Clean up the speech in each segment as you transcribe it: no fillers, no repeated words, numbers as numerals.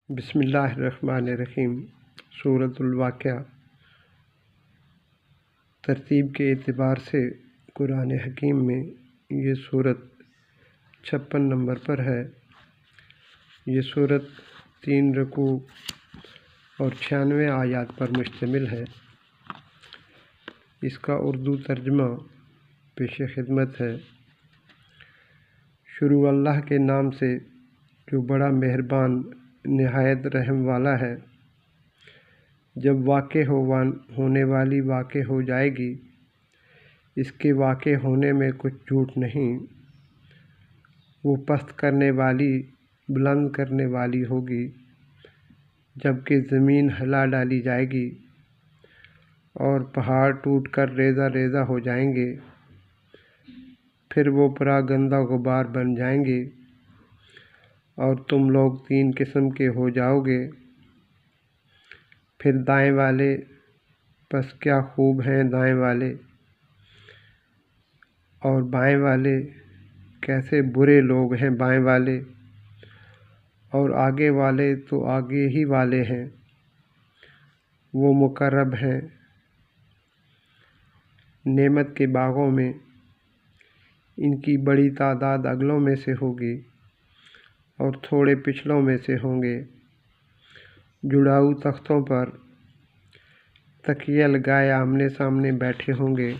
بسم اللہ الرحمن الرحیم۔ سورۃ الواقعہ ترتیب کے اعتبار سے قرآن حکیم میں یہ سورت 56 نمبر پر ہے۔ یہ سورت 3 رکوع اور 96 آیات پر مشتمل ہے۔ اس کا اردو ترجمہ پیش خدمت ہے۔ شروع اللہ کے نام سے جو بڑا مہربان نہایت رحم والا ہے۔ جب واقع ہونے والی واقع ہو جائے گی، اس کے واقع ہونے میں کچھ جھوٹ نہیں۔ وہ پست کرنے والی بلند کرنے والی ہوگی، جبکہ زمین ہلا ڈالی جائے گی اور پہاڑ ٹوٹ کر ریزہ ریزہ ہو جائیں گے، پھر وہ پراگندہ غبار بن جائیں گے اور تم لوگ 3 قسم کے ہو جاؤ گے۔ پھر دائیں والے، پس کیا خوب ہیں دائیں والے، اور بائیں والے، کیسے برے لوگ ہیں بائیں والے، اور آگے والے تو آگے ہی والے ہیں، وہ مقرب ہیں۔ نعمت کے باغوں میں ان کی بڑی تعداد اگلوں میں سے ہوگی اور تھوڑے پچھلوں میں سے ہوں گے۔ جڑاؤ تختوں پر تکیہ لگائے آمنے سامنے بیٹھے ہوں گے۔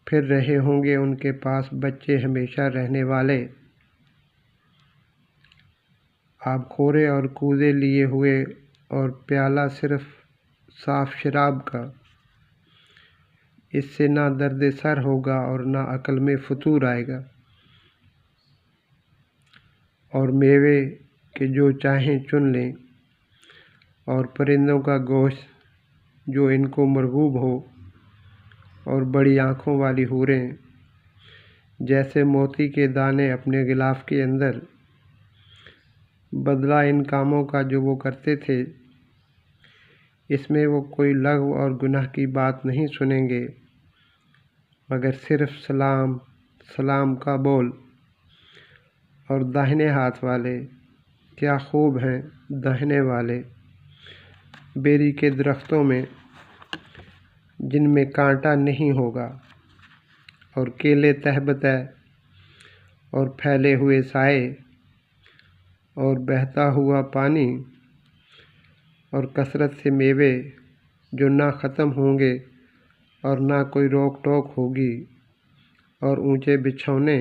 پھر رہے ہوں گے ان کے پاس بچے ہمیشہ رہنے والے، آب خورے اور کوزے لیے ہوئے، اور پیالہ صرف صاف شراب کا۔ اس سے نہ درد سر ہوگا اور نہ عقل میں فتور آئے گا۔ اور میوے کہ جو چاہیں چن لیں، اور پرندوں کا گوشت جو ان کو مرغوب ہو، اور بڑی آنکھوں والی حوریں، جیسے موتی کے دانے اپنے غلاف کے اندر۔ بدلہ ان کاموں کا جو وہ کرتے تھے، اس میں وہ کوئی لغو اور گناہ کی بات نہیں سنیں گے، مگر صرف سلام سلام کا بول۔ اور داہنے ہاتھ والے، کیا خوب ہیں داہنے والے، بیری کے درختوں میں جن میں کانٹا نہیں ہوگا، اور کیلے تہ بتہ، اور پھیلے ہوئے سائے، اور بہتا ہوا پانی، اور کثرت سے میوے جو نہ ختم ہوں گے اور نہ کوئی روک ٹوک ہوگی، اور اونچے بچھونے۔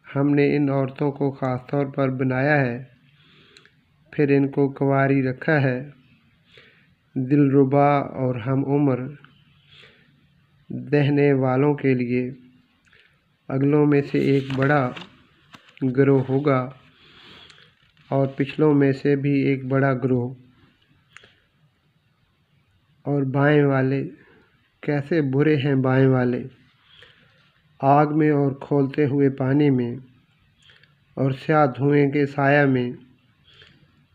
ہم نے ان عورتوں کو خاص طور پر بنایا ہے، پھر ان کو کنواری رکھا ہے، دلربا اور ہم عمر دہنے والوں کے لیے۔ اگلوں میں سے ایک بڑا گروہ ہوگا اور پچھلوں میں سے بھی ایک بڑا گروہ۔ اور بائیں والے، کیسے برے ہیں بائیں والے، آگ میں اور کھولتے ہوئے پانی میں، اور سیاہ دھوئیں کے سایہ میں،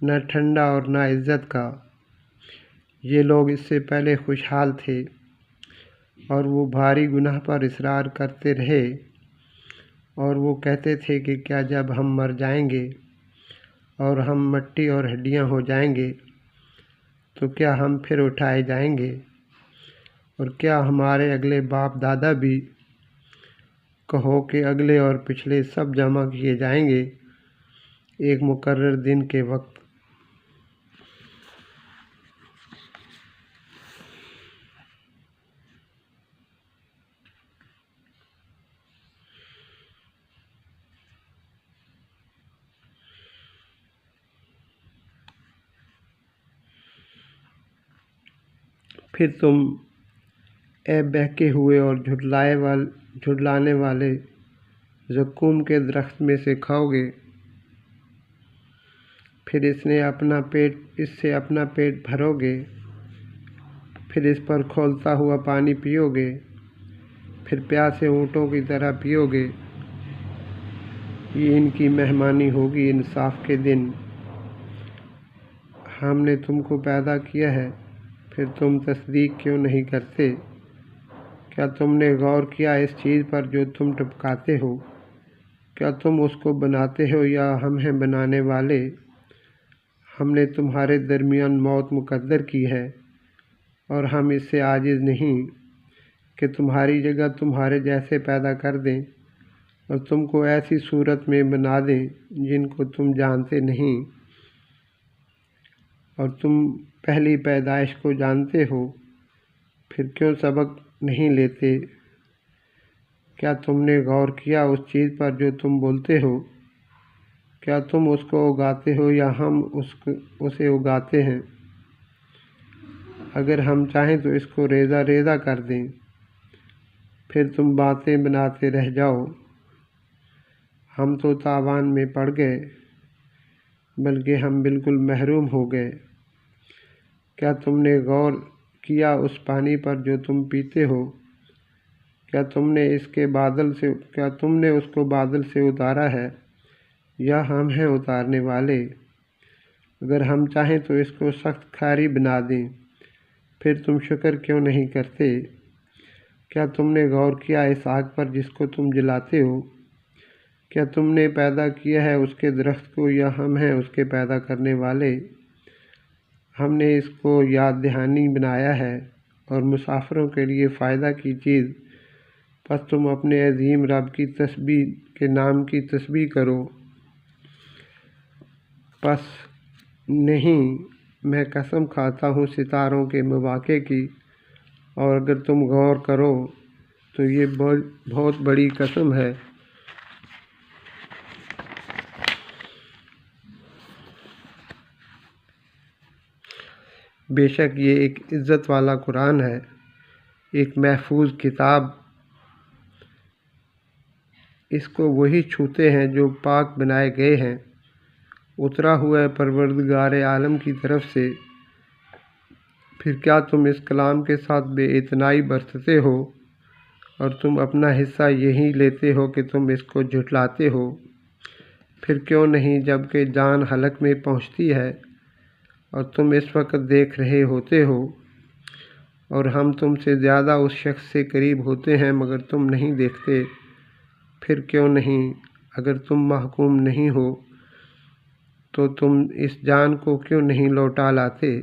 نہ ٹھنڈا اور نہ عزت کا۔ یہ لوگ اس سے پہلے خوشحال تھے، اور وہ بھاری گناہ پر اصرار کرتے رہے، اور وہ کہتے تھے کہ کیا جب ہم مر جائیں گے اور ہم مٹی اور ہڈیاں ہو جائیں گے تو کیا ہم پھر اٹھائے جائیں گے، اور کیا ہمارے اگلے باپ دادا بھی؟ کہو کہ اگلے اور پچھلے سب جمع کیے جائیں گے ایک مقرر دن کے وقت۔ پھر تم اے بہکے ہوئے اور جھٹلانے والے زقوم کے درخت میں سے کھاؤ گے۔ پھر اس سے اپنا پیٹ بھرو گے، پھر اس پر کھولتا ہوا پانی پیو گے، پھر پیاسے اونٹوں کی طرح پیو گے۔ یہ ان کی مہمانی ہوگی انصاف کے دن۔ ہم نے تم کو پیدا کیا ہے پھر تم تصدیق کیوں نہیں کرتے؟ کیا تم نے غور کیا اس چیز پر جو تم ٹپکاتے ہو؟ کیا تم اس کو بناتے ہو یا ہم ہیں بنانے والے؟ ہم نے تمہارے درمیان موت مقدر کی ہے اور ہم اس سے عاجز نہیں کہ تمہاری جگہ تمہارے جیسے پیدا کر دیں اور تم کو ایسی صورت میں بنا دیں جن کو تم جانتے نہیں، اور تم پہلی پیدائش کو جانتے ہو، پھر کیوں سبق نہیں لیتے؟ کیا تم نے غور کیا اس چیز پر جو تم بولتے ہو؟ کیا تم اس کو اگاتے ہو یا ہم اسے اگاتے ہیں؟ اگر ہم چاہیں تو اس کو ریزہ ریزہ کر دیں، پھر تم باتیں بناتے رہ جاؤ۔ ہم تو تاوان میں پڑ گئے، بلکہ ہم بالکل محروم ہو گئے۔ کیا تم نے غور کیا اس پانی پر جو تم پیتے ہو؟ کیا تم نے اس کو بادل سے اتارا ہے یا ہم ہیں اتارنے والے؟ اگر ہم چاہیں تو اس کو سخت کھاری بنا دیں، پھر تم شکر کیوں نہیں کرتے؟ کیا تم نے غور کیا اس آگ پر جس کو تم جلاتے ہو؟ کیا تم نے پیدا کیا ہے اس کے درخت کو یا ہم ہیں اس کے پیدا کرنے والے؟ ہم نے اس کو یاد دہانی بنایا ہے اور مسافروں کے لیے فائدہ کی چیز، پس تم اپنے عظیم رب کی تسبیح کے نام کی تسبیح کرو۔ پس نہیں، میں قسم کھاتا ہوں ستاروں کے مواقع کی، اور اگر تم غور کرو تو یہ بہت بڑی قسم ہے۔ بے شک یہ ایک عزت والا قرآن ہے، ایک محفوظ کتاب۔ اس کو وہی چھوتے ہیں جو پاک بنائے گئے ہیں، اترا ہوا ہے پروردگار عالم کی طرف سے۔ پھر کیا تم اس کلام کے ساتھ بے اعتنائی برتتے ہو اور تم اپنا حصہ یہی لیتے ہو کہ تم اس کو جھٹلاتے ہو؟ پھر کیوں نہیں جب کہ جان حلق میں پہنچتی ہے اور تم اس وقت دیکھ رہے ہوتے ہو، اور ہم تم سے زیادہ اس شخص سے قریب ہوتے ہیں مگر تم نہیں دیکھتے؟ پھر کیوں نہیں، اگر تم محکوم نہیں ہو تو تم اس جان کو کیوں نہیں لوٹا لاتے؟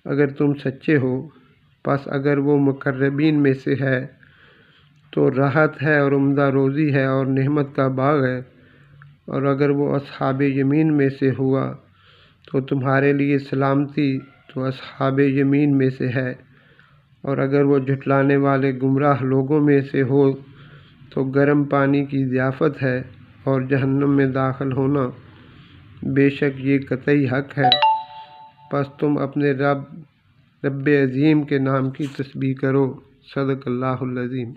اگر تم سچے ہو، پس اگر وہ مقربین میں سے ہے تو راحت ہے اور عمدہ روزی ہے اور نعمت کا باغ ہے، اور اگر وہ اصحاب یمین میں سے ہوا تو تمہارے لیے سلامتی تو اصحاب یمین میں سے ہے، اور اگر وہ جھٹلانے والے گمراہ لوگوں میں سے ہو تو گرم پانی کی ضیافت ہے اور جہنم میں داخل ہونا، بے شک یہ قطعی حق ہے۔ پس تم اپنے رب عظیم کے نام کی تسبیح کرو۔ صدق اللہ العظیم۔